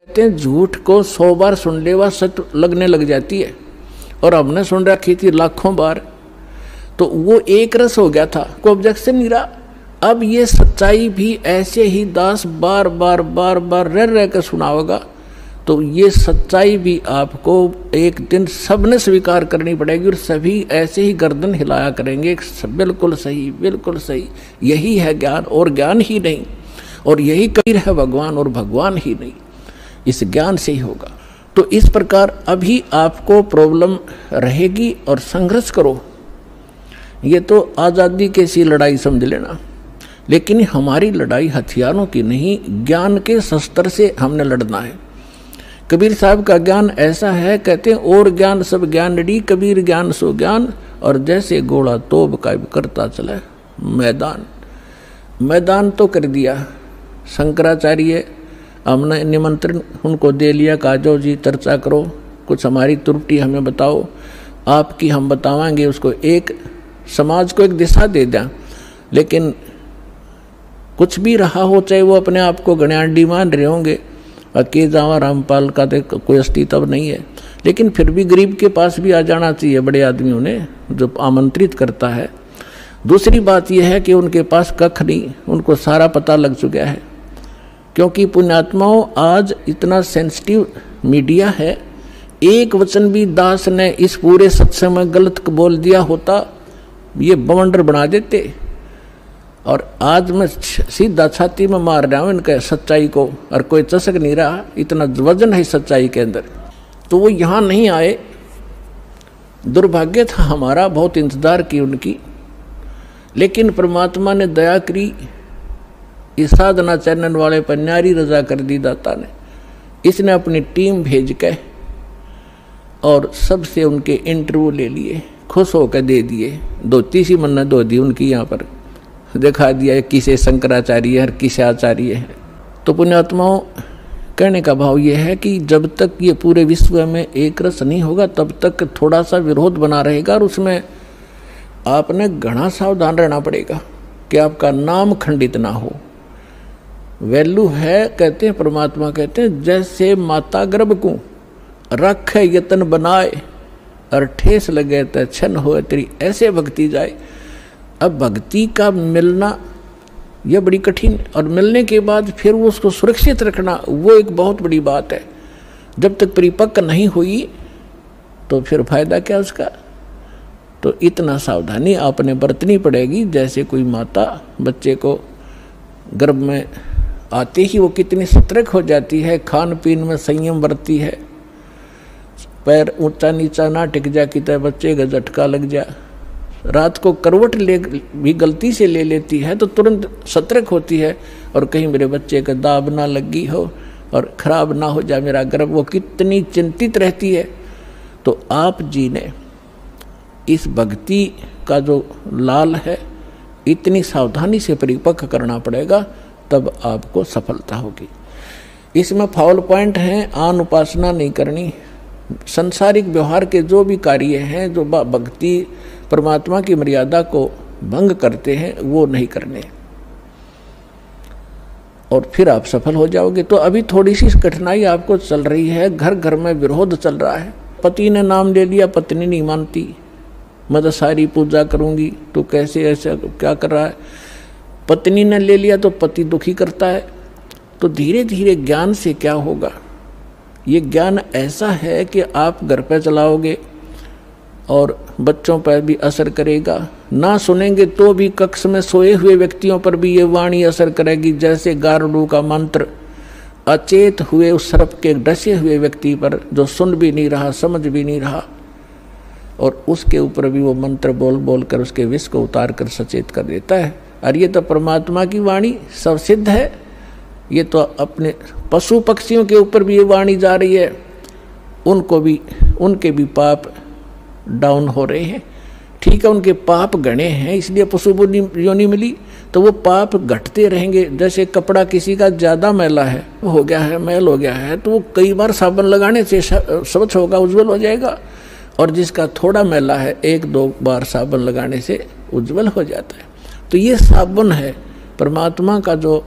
कहते हैं झूठ को 100 बार सुन ले वह सच लगने लग जाती है, और हमने सुन रखी थी लाखों बार, तो वो एक रस हो गया था, कोई ऑब्जेक्शन नहीं रहा। अब ये सच्चाई भी ऐसे ही दास बार बार बार बार रह कर सुनाओगा, तो ये सच्चाई भी आपको एक दिन सबने स्वीकार करनी पड़ेगी, और सभी ऐसे ही गर्दन हिलाया करेंगे, बिल्कुल सही बिल्कुल सही, यही है ज्ञान और ज्ञान ही नहीं, और यही कबीर है भगवान और भगवान ही नहीं, इस ज्ञान से ही होगा। तो इस प्रकार अभी आपको प्रॉब्लम रहेगी और संघर्ष करो, ये तो आज़ादी की सी लड़ाई समझ लेना, लेकिन हमारी लड़ाई हथियारों की नहीं, ज्ञान के शस्त्र से हमने लड़ना है। कबीर साहब का ज्ञान ऐसा है, कहते हैं और ज्ञान सब ज्ञानड़ी, कबीर ज्ञान सो ज्ञान, और जैसे घोड़ा तोब का करता चला मैदान। मैदान तो कर दिया शंकराचार्य, हमने निमंत्रण उनको दे लिया, कहा जाओ जी चर्चा करो, कुछ हमारी त्रुटि हमें बताओ, आपकी हम बतावाएंगे, उसको एक समाज को एक दिशा दे दें। लेकिन कुछ भी रहा हो, चाहे वो अपने आप को गण्याडी मान रहे होंगे, के जावा रामपाल का तो कोई अस्तित्व नहीं है, लेकिन फिर भी गरीब के पास भी आ जाना चाहिए बड़े आदमियों ने, जो आमंत्रित करता है। दूसरी बात यह है कि उनके पास कख नहीं, उनको सारा पता लग चुका है, क्योंकि पुण्यात्माओं आज इतना सेंसिटिव मीडिया है, एक वचन भी दास ने इस पूरे सत्संग में गलत बोल दिया होता, ये बवंडर बना देते। और आज मैं सीधा छाती में मार रहा हूँ इनके सच्चाई को, और कोई चसक नहीं रहा, इतना वजन है सच्चाई के अंदर। तो वो यहाँ नहीं आए, दुर्भाग्य था हमारा, बहुत इंतजार की उनकी, लेकिन परमात्मा ने दया करी, इस साधना चैनल वाले पर न्यारी रजा कर दी दाता ने। इसने अपनी टीम भेज के और सबसे उनके इंटरव्यू ले लिए, खुश होकर दे दिए, धोती सी मन्नत धो दी उनकी, यहाँ पर दिखा दिया किसे शंकराचार्य है और किसे आचार्य है। तो पुण्यात्माओं, कहने का भाव यह है कि जब तक ये पूरे विश्व में एक रस नहीं होगा, तब तक थोड़ा सा विरोध बना रहेगा, और उसमें आपने घना सावधान रहना पड़ेगा कि आपका नाम खंडित ना हो। वैल्यू है, कहते हैं परमात्मा कहते हैं, जैसे माता गर्भ को रखे यतन बनाए, और ठेस लगे तो छन हो तेरी, ऐसे भक्ति जाए। अब भक्ति का मिलना यह बड़ी कठिन, और मिलने के बाद फिर वो उसको सुरक्षित रखना, वो एक बहुत बड़ी बात है। जब तक परिपक्व नहीं हुई तो फिर फायदा क्या उसका। तो इतना सावधानी आपने बरतनी पड़ेगी, जैसे कोई माता बच्चे को गर्भ में आते ही वो कितनी सतर्क हो जाती है, खान पीन में संयम बरतती है, पैर ऊंचा नीचा ना टिक जा कि तय बच्चे का झटका लग जा, रात को करवट ले भी गलती से ले लेती है तो तुरंत सतर्क होती है, और कहीं मेरे बच्चे का दाब ना लगी हो और खराब ना हो जाए मेरा गर्भ, वो कितनी चिंतित रहती है। तो आप जी ने इस भक्ति का जो लाल है, इतनी सावधानी से परिपक्व करना पड़ेगा, तब आपको सफलता होगी। इसमें फाउल पॉइंट हैं, आन उपासना नहीं करनी, संसारिक व्यवहार के जो भी कार्य हैं, जो भक्ति परमात्मा की मर्यादा को भंग करते हैं, वो नहीं करने, और फिर आप सफल हो जाओगे। तो अभी थोड़ी सी कठिनाई आपको चल रही है, घर घर में विरोध चल रहा है। पति ने नाम ले लिया, पत्नी नहीं मानती, मैं तो सारी पूजा करूंगी, तो कैसे ऐसा क्या कर रहा है। पत्नी ने ले लिया तो पति दुखी करता है। तो धीरे धीरे ज्ञान से क्या होगा, ये ज्ञान ऐसा है कि आप घर पे चलाओगे और बच्चों पर भी असर करेगा, ना सुनेंगे तो भी कक्ष में सोए हुए व्यक्तियों पर भी ये वाणी असर करेगी, जैसे गारुड़ का मंत्र अचेत हुए उस सर्प के डसे हुए व्यक्ति पर, जो सुन भी नहीं रहा समझ भी नहीं रहा, और उसके ऊपर भी वो मंत्र बोल बोल कर उसके विष को उतार कर सचेत कर देता है। और ये तो परमात्मा की वाणी सब सिद्ध है, ये तो अपने पशु पक्षियों के ऊपर भी ये वाणी जा रही है, उनको भी, उनके भी पाप डाउन हो रहे हैं। ठीक है, उनके पाप गणे हैं इसलिए पशु योनि मिली, तो वो पाप घटते रहेंगे। जैसे कपड़ा किसी का ज़्यादा मैला है, हो गया है, मैल हो गया है, तो वो कई बार साबुन लगाने से स्वच्छ होगा, उज्जवल हो जाएगा, और जिसका थोड़ा मैला है, 1-2 बार साबुन लगाने से उज्जवल हो जाता है। तो ये साबुन है परमात्मा का जो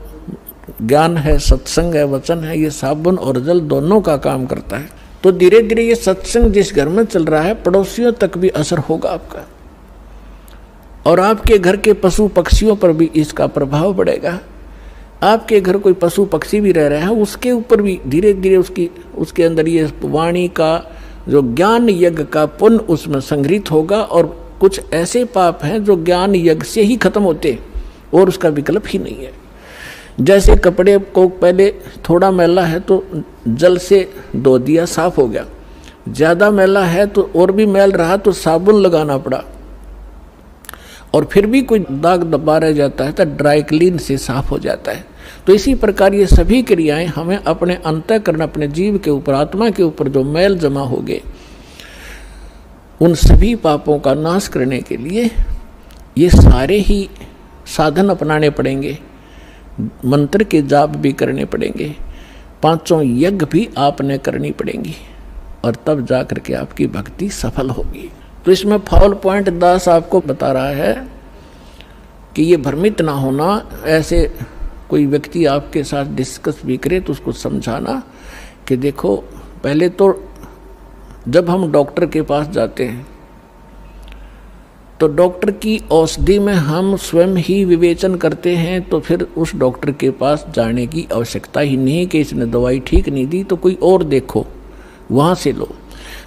ज्ञान है, सत्संग है, वचन है, ये साबुन और जल दोनों का काम करता है। तो धीरे धीरे ये सत्संग जिस घर में चल रहा है पड़ोसियों तक भी असर होगा आपका, और आपके घर के पशु पक्षियों पर भी इसका प्रभाव पड़ेगा। आपके घर कोई पशु पक्षी भी रह रहे हैं उसके ऊपर भी धीरे धीरे उसके अंदर ये वाणी का जो ज्ञान यज्ञ का पुण्य उसमें संग्रहित होगा। और कुछ ऐसे पाप हैं जो ज्ञान यज्ञ से ही खत्म होते और उसका विकल्प ही नहीं है। जैसे कपड़े को पहले थोड़ा मैला है तो जल से धो दिया, साफ हो गया, ज़्यादा मैला है तो और भी मैल रहा तो साबुन लगाना पड़ा, और फिर भी कोई दाग दबा रह जाता है तो ड्राई क्लीन से साफ हो जाता है। तो इसी प्रकार ये सभी क्रियाएं हमें अपने अंतःकरण, अपने जीव के ऊपर, आत्मा के ऊपर जो मैल जमा हो गए उन सभी पापों का नाश करने के लिए ये सारे ही साधन अपनाने पड़ेंगे, मंत्र के जाप भी करने पड़ेंगे, पांचों यज्ञ भी आपने करनी पड़ेंगी, और तब जा करके आपकी भक्ति सफल होगी। तो इसमें फाउल पॉइंट दास आपको बता रहा है कि ये भ्रमित ना होना। ऐसे कोई व्यक्ति आपके साथ डिस्कस भी करे तो उसको समझाना कि देखो, पहले तो जब हम डॉक्टर के पास जाते हैं तो डॉक्टर की औषधि में हम स्वयं ही विवेचन करते हैं, तो फिर उस डॉक्टर के पास जाने की आवश्यकता ही नहीं कि इसने दवाई ठीक नहीं दी तो कोई और देखो, वहाँ से लो।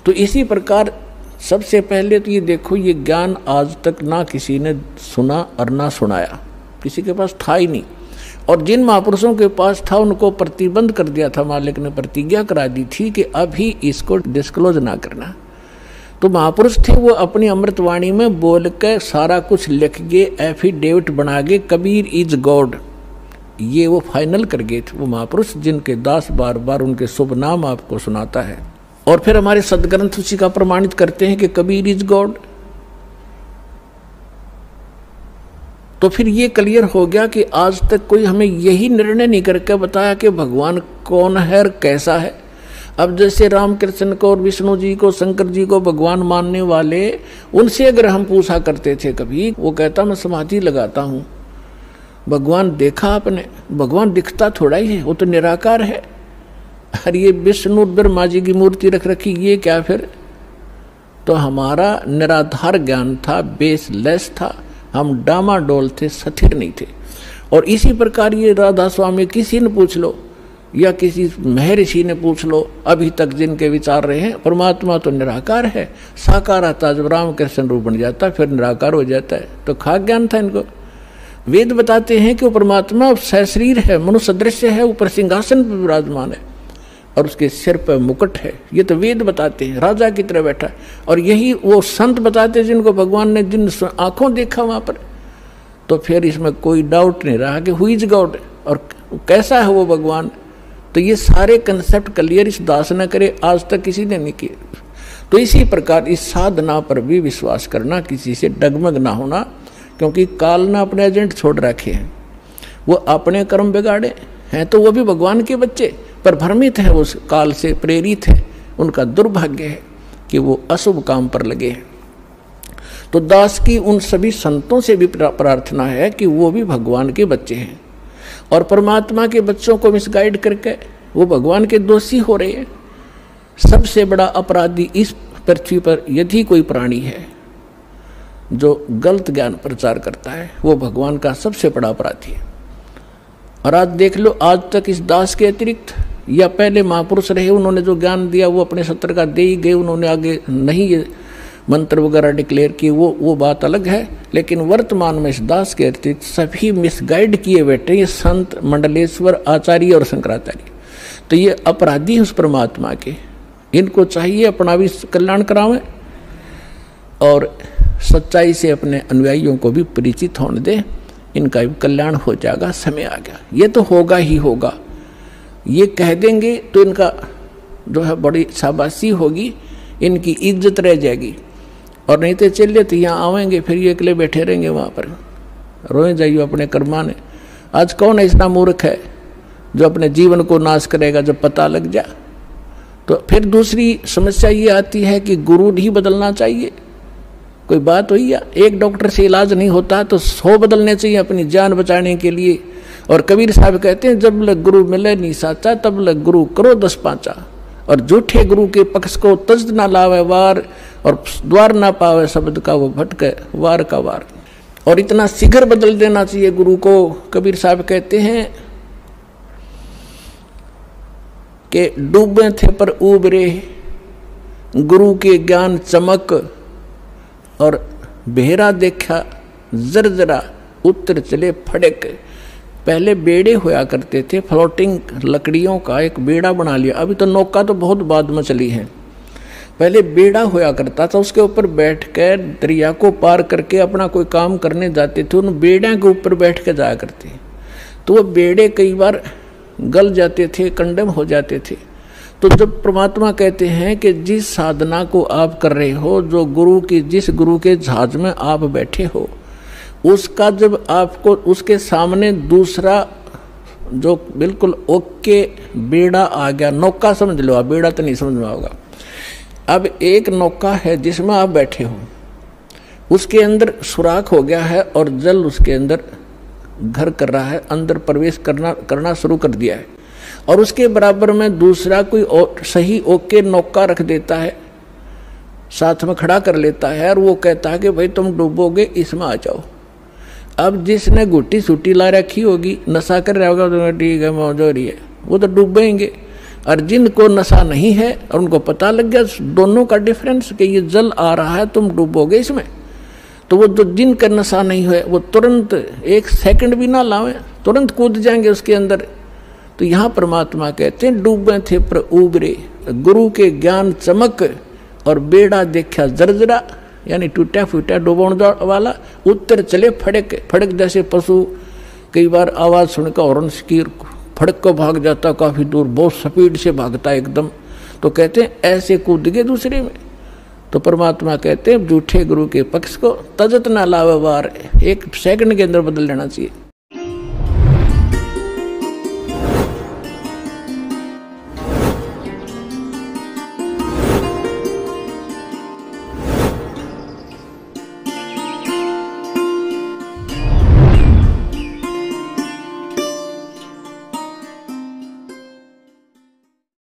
तो इसी प्रकार सबसे पहले तो ये देखो, ये ज्ञान आज तक ना किसी ने सुना और ना सुनाया, किसी के पास था ही नहीं। और जिन महापुरुषों के पास था उनको प्रतिबंध कर दिया था, मालिक ने प्रतिज्ञा करा दी थी कि अभी इसको डिस्क्लोज ना करना। तो महापुरुष थे, वो अपनी अमृतवाणी में बोल के सारा कुछ लिख गए, एफिडेविट बना गए, कबीर इज गॉड, ये वो फाइनल कर गए थे वो महापुरुष, जिनके दास बार बार उनके शुभ नाम आपको सुनाता है। और फिर हमारे सदग्रंथ उसी का प्रमाणित करते हैं कि कबीर इज गॉड। तो फिर ये क्लियर हो गया कि आज तक कोई हमें यही निर्णय नहीं करके बताया कि भगवान कौन है और कैसा है। अब जैसे रामकृष्ण को और विष्णु जी को, शंकर जी को भगवान मानने वाले, उनसे अगर हम पूछा करते थे कभी, वो कहता मैं समाधि लगाता हूँ, भगवान देखा आपने? भगवान दिखता थोड़ा ही है, वो तो निराकार है। अरे ये विष्णु ब्रह्मा जी की मूर्ति रख रखी, ये क्या फिर? तो हमारा निराधार ज्ञान था, बेसलेस था, हम डामाडोल थे, स्थिर नहीं थे। और इसी प्रकार ये राधा स्वामी किसी ने पूछ लो या किसी महर्षि ने पूछ लो, अभी तक जिनके विचार रहे हैं, परमात्मा तो निराकार है, साकार आता जब रामकृष्ण रूप बन जाता फिर निराकार हो जाता है। तो खाक ज्ञान था इनको। वेद बताते हैं कि वो परमात्मा सशरीर है, मनुष्य दृश्य है, ऊपर सिंहासन पर विराजमान है और उसके सिर पर मुकुट है। ये तो वेद बताते हैं, राजा की तरह बैठा। और यही वो संत बताते हैं जिनको भगवान ने जिन आंखों देखा वहां पर। तो फिर इसमें कोई डाउट नहीं रहा कि हु इज गॉड और कैसा है वो भगवान। तो ये सारे कंसेप्ट क्लियर इस दास ने करे, आज तक किसी ने नहीं किए। तो इसी प्रकार इस साधना पर भी विश्वास करना, किसी से डगमग ना होना, क्योंकि काल ने अपने एजेंट छोड़ रखे हैं, वो अपने कर्म बिगाड़े हैं, तो वो भी भगवान के बच्चे पर भ्रमित है, उस काल से प्रेरित है। उनका दुर्भाग्य है कि वो अशुभ काम पर लगे हैं। तो दास की उन सभी संतों से भी प्रार्थना है कि वो भी भगवान के बच्चे हैं और परमात्मा के बच्चों को मिसगाइड करके वो भगवान के दोषी हो रहे हैं। सबसे बड़ा अपराधी इस पृथ्वी पर यदि कोई प्राणी है जो गलत ज्ञान प्रचार करता है, वो भगवान का सबसे बड़ा अपराधी है। और आज देख लो, आज तक इस दास के अतिरिक्त या पहले महापुरुष रहे, उन्होंने जो ज्ञान दिया वो अपने सत्र का दे ही गए, उन्होंने आगे नहीं ये मंत्र वगैरह डिक्लेयर किए, वो बात अलग है। लेकिन वर्तमान में इस दास के अतिरिक्त सभी मिसगाइड किए बैठे, ये संत, मंडलेश्वर, आचार्य और शंकराचार्य। तो ये अपराधी हैं उस परमात्मा के। इनको चाहिए अपना भी कल्याण करावें और सच्चाई से अपने अनुयायियों को भी परिचित होने दें, इनका भी कल्याण हो जाएगा। समय आ गया, ये तो होगा ही होगा। ये कह देंगे तो इनका जो है बड़ी शाबाशी होगी, इनकी इज्जत रह जाएगी। और नहीं तो चलिए तो यहाँ आवेंगे, फिर ये अकेले बैठे रहेंगे वहाँ पर, रोए जाइए अपने कर्माने। आज कौन ऐसा मूर्ख है जो अपने जीवन को नाश करेगा जब पता लग जाए? तो फिर दूसरी समस्या ये आती है कि गुरु नहीं बदलना चाहिए। कोई बात हुई या? एक डॉक्टर से इलाज नहीं होता तो 100 बदलने चाहिए अपनी जान बचाने के लिए। और कबीर साहब कहते हैं जब लग गुरु मिले नहीं साचा, तब लग गुरु करो 10 पाँचा। और झूठे गुरु के पक्ष को तज ना लावे वार, और द्वार ना पावे शब्द का वो भटके वार का वार। और इतना शीघ्र बदल देना चाहिए गुरु को। कबीर साहब कहते हैं कि डूबे थे पर उबरे, गुरु के ज्ञान चमक, और बेहरा देखा जरजरा, उत्तर चले फड़क। पहले बेड़े होया करते थे, फ्लोटिंग लकड़ियों का एक बेड़ा बना लिया। अभी तो नौका तो बहुत बाद में चली है। पहले बेड़ा होया करता था, उसके ऊपर बैठकर दरिया को पार करके अपना कोई काम करने जाते थे। उन बेड़ों के ऊपर बैठ के जाया करते, तो वो बेड़े कई बार गल जाते थे, कंडम हो जाते थे। तो जब परमात्मा कहते हैं कि जिस साधना को आप कर रहे हो, जो गुरु की, जिस गुरु के जहाज में आप बैठे हो, उसका जब आपको उसके सामने दूसरा जो बिल्कुल ओके बेड़ा आ गया, नौका समझ लो आप, बेड़ा तो नहीं समझ में होगा। अब एक नौका है जिसमें आप बैठे हो, उसके अंदर सुराख हो गया है और जल उसके अंदर घर कर रहा है, अंदर प्रवेश करना शुरू कर दिया है। और उसके बराबर में दूसरा कोई सही ओके नौका रख देता है, साथ में खड़ा कर लेता है, और वो कहता है कि भाई तुम डूबोगे, इसमें आ जाओ। अब जिसने गुट्टी सूटी ला रखी होगी, नशा कर रहा होगा, तो ठीक है मौज हो रही है, वो तो डूबेंगे। और जिनको नशा नहीं है और उनको पता लग गया दोनों का डिफरेंस कि ये जल आ रहा है, तुम डूबोगे इसमें, तो वो जो जिनका नशा नहीं हुआ वो तुरंत 1 सेकंड भी ना लावे, तुरंत कूद जाएंगे उसके अंदर। तो यहाँ परमात्मा कहते हैं डूबे थे पर उबरे, गुरु के ज्ञान चमक, और बेड़ा देखा जर्जरा, यानी टूटा फूटा डूबने वाला, उत्तर चले फड़क। फड़क जैसे पशु कई बार आवाज़ सुनकर हॉर्न की फड़क को भाग जाता, काफ़ी दूर बहुत स्पीड से भागता एकदम, तो कहते हैं ऐसे कूद गए दूसरे में। तो परमात्मा कहते हैं झूठे गुरु के पक्ष को तजत ना लावे वार, 1 सेकंड के अंदर बदल लेना चाहिए।